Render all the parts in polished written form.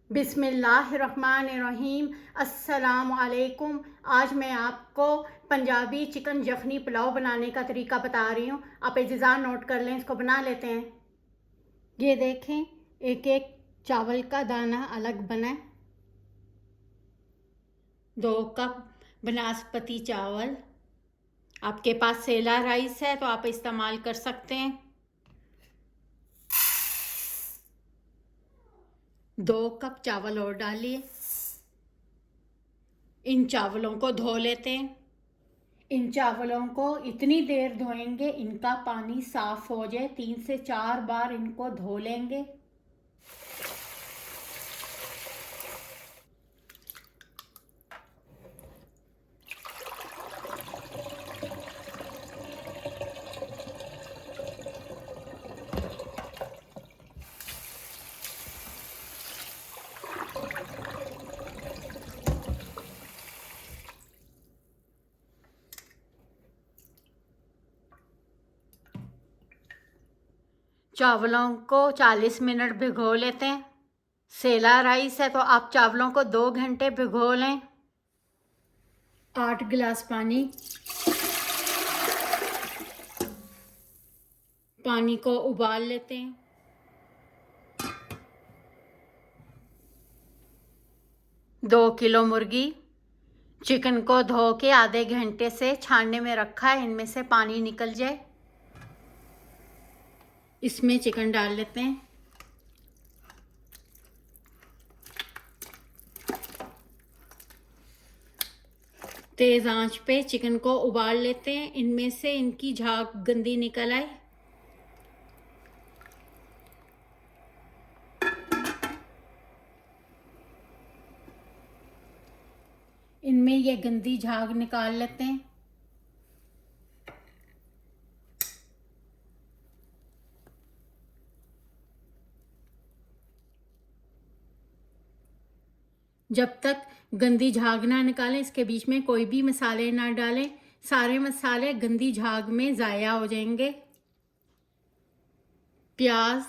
बिस्मिल्लाहिर्रहमानिर्रहीम। अस्सलाम वालेकुम। आज मैं आपको पंजाबी चिकन यखनी पुलाव बनाने का तरीका बता रही हूँ। आप इंतज़ार नोट कर लें, इसको बना लेते हैं। ये देखें, एक एक चावल का दाना अलग बना है। 2 कप बनास्पति चावल। आपके पास सेला राइस है तो आप इस्तेमाल कर सकते हैं। 2 कप चावल और डालिए। इन चावलों को धो लेते हैं। इन चावलों को इतनी देर धोएंगे इनका पानी साफ हो जाए। 3 से 4 बार इनको धो लेंगे। चावलों को 40 मिनट भिगो लेते हैं। सेला राइस है तो आप चावलों को 2 घंटे भिगो लें। 8 गिलास पानी को उबाल लेते हैं। दो किलो मुर्गी चिकन को धो के आधे घंटे से छानने में रखा है। इनमें से पानी निकल जाए। इसमें चिकन डाल लेते हैं। तेज आंच पे चिकन को उबाल लेते हैं। इनमें से इनकी झाग गंदी निकल आए। इनमें ये गंदी झाग निकाल लेते हैं। जब तक गंदी झाग ना निकालें इसके बीच में कोई भी मसाले ना डालें। सारे मसाले गंदी झाग में ज़ाया हो जाएंगे। प्याज,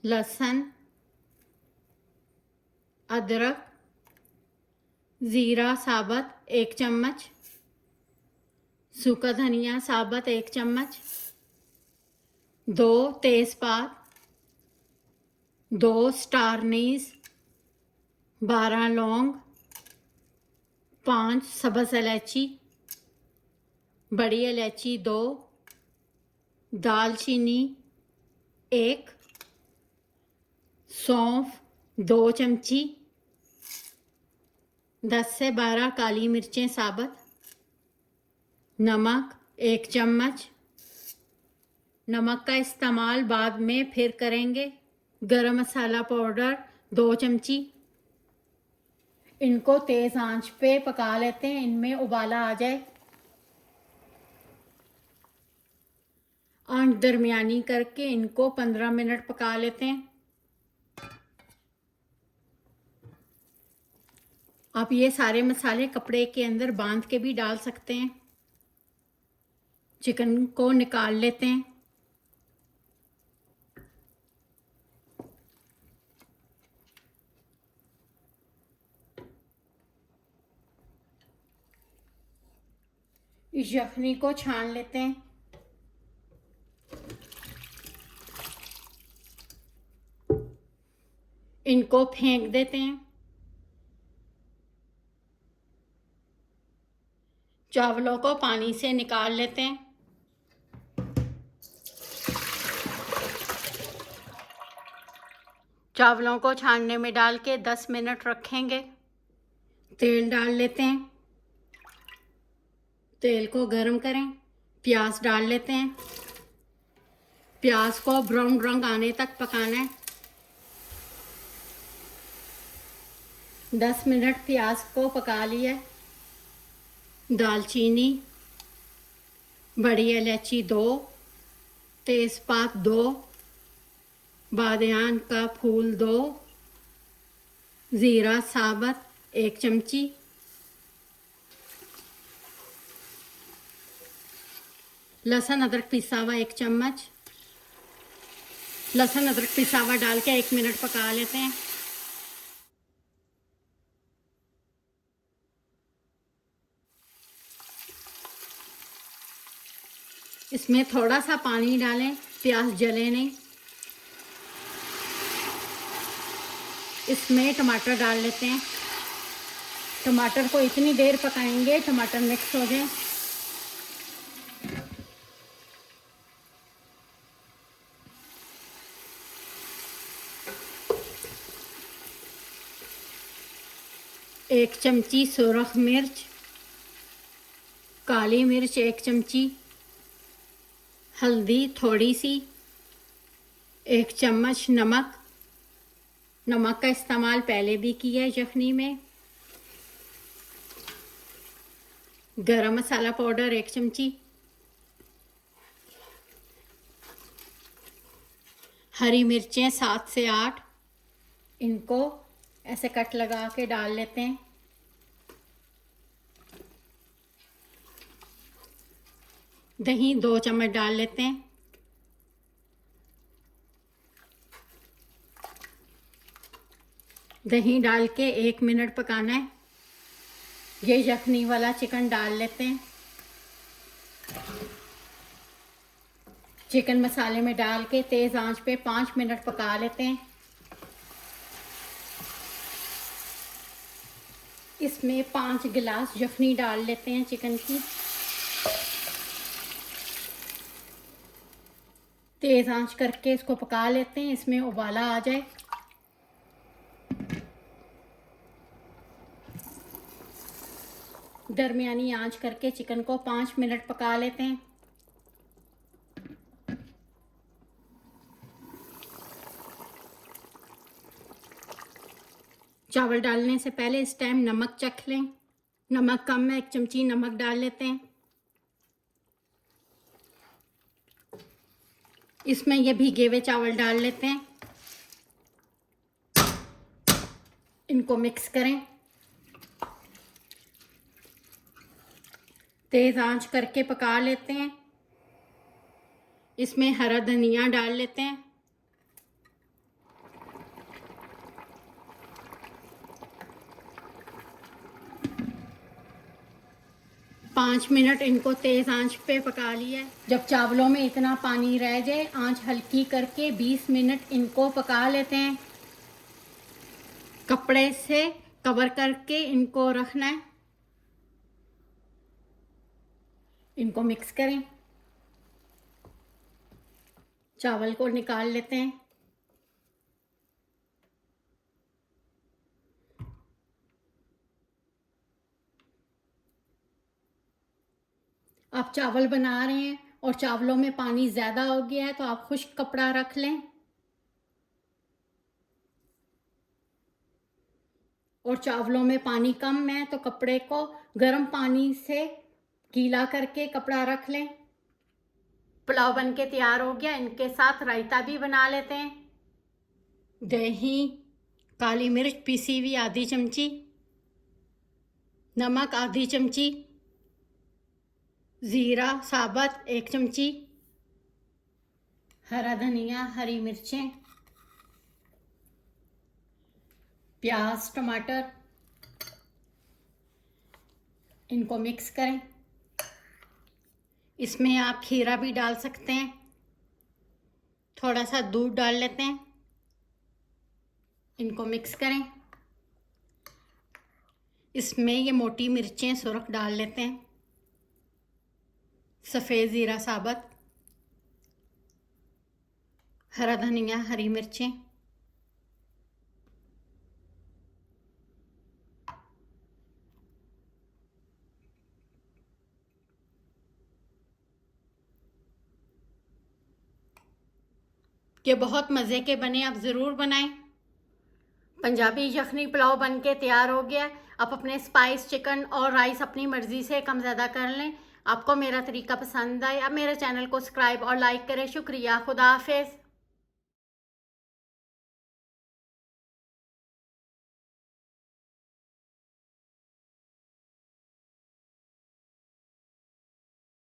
लहसुन, अदरक, ज़ीरा साबुत 1 चम्मच, सूखा धनिया साबुत 1 चम्मच, 2 तेज़पात, 2 स्टार अनीस, 12 लौंग, 5 सब्ज़ इलायची, बड़ी इलायची 2, दालचीनी 1, सौंफ 2 चमची, 10 से 12 काली मिर्चें साबुत, नमक 1 चम्मच। नमक का इस्तेमाल बाद में फिर करेंगे। गरम मसाला पाउडर 2 चमची। इनको तेज़ आंच पे पका लेते हैं। इनमें उबाला आ जाए। आंच दरमियानी करके इनको 15 मिनट पका लेते हैं। आप ये सारे मसाले कपड़े के अंदर बांध के भी डाल सकते हैं। चिकन को निकाल लेते हैं। इस यखनी को छान लेते हैं। इनको फेंक देते हैं। चावलों को पानी से निकाल लेते हैं। चावलों को छानने में डाल के 10 मिनट रखेंगे। तेल डाल लेते हैं। तेल को गरम करें। प्याज डाल लेते हैं। प्याज को ब्राउन रंग आने तक पकाना है। 10 मिनट प्याज को पका लिया। दालचीनी, बड़ी इलायची 2, तेज़पात 2, बादियान का फूल 2, ज़ीरा साबुत 1 चमची, लहसुन अदरक पिसा हुआ 1 चम्मच। लहसुन अदरक पिसा हुआ डाल के 1 मिनट पका लेते हैं। इसमें थोड़ा सा पानी डालें, प्याज जले नहीं। इसमें टमाटर डाल लेते हैं। टमाटर को इतनी देर पकाएंगे टमाटर मिक्स हो जाए। एक चमची सुरख मिर्च, काली मिर्च 1 चमची, हल्दी थोड़ी सी, 1 चम्मच नमक। नमक का इस्तेमाल पहले भी किया है यखनी में। गरम मसाला पाउडर 1 चमची, हरी मिर्चें 7 से 8, इनको ऐसे कट लगा के डाल लेते हैं। दही 2 चम्मच डाल लेते हैं। दही डाल के 1 मिनट पकाना है। ये यखनी वाला चिकन डाल लेते हैं। चिकन मसाले में डाल के तेज़ आंच पे 5 मिनट पका लेते हैं। इसमें 5 गिलास यखनी डाल लेते हैं चिकन की। तेज़ आंच करके इसको पका लेते हैं। इसमें उबाला आ जाए। दरमियानी आंच करके चिकन को 5 मिनट पका लेते हैं। चावल डालने से पहले इस टाइम नमक चख लें। नमक कम है, 1 चमची नमक डाल लेते हैं। इसमें ये भीगे हुए चावल डाल लेते हैं। इनको मिक्स करें। तेज़ आंच करके पका लेते हैं। इसमें हरा धनिया डाल लेते हैं। पाँच मिनट इनको तेज़ आंच पे पका लिया है। जब चावलों में इतना पानी रह जाए आंच हल्की करके 20 मिनट इनको पका लेते हैं। कपड़े से कवर करके इनको रखना है। इनको मिक्स करें। चावल को निकाल लेते हैं। आप चावल बना रहे हैं और चावलों में पानी ज़्यादा हो गया है तो आप खुश्क कपड़ा रख लें। और चावलों में पानी कम है तो कपड़े को गर्म पानी से गीला करके कपड़ा रख लें। पुलाव बनके तैयार हो गया। इनके साथ रायता भी बना लेते हैं। दही, काली मिर्च पिसी हुई आधी चमची, नमक आधी चमची, ज़ीरा साबुत 1 चमची, हरा धनिया, हरी मिर्चें, प्याज, टमाटर, इनको मिक्स करें। इसमें आप खीरा भी डाल सकते हैं। थोड़ा सा दूध डाल लेते हैं। इनको मिक्स करें। इसमें ये मोटी मिर्चें सुरख डाल लेते हैं। सफ़ेद ज़ीरा साबुत, हरा धनिया, हरी मिर्चें, ये बहुत मज़े के बने, आप ज़रूर बनाएं। पंजाबी यखनी पुलाव बनके तैयार हो गया। आप अपने स्पाइस, चिकन और राइस अपनी मर्ज़ी से कम ज़्यादा कर लें। आपको मेरा तरीका पसंद आए आप मेरे चैनल को सब्सक्राइब और लाइक करें। शुक्रिया। खुदा हाफिज़।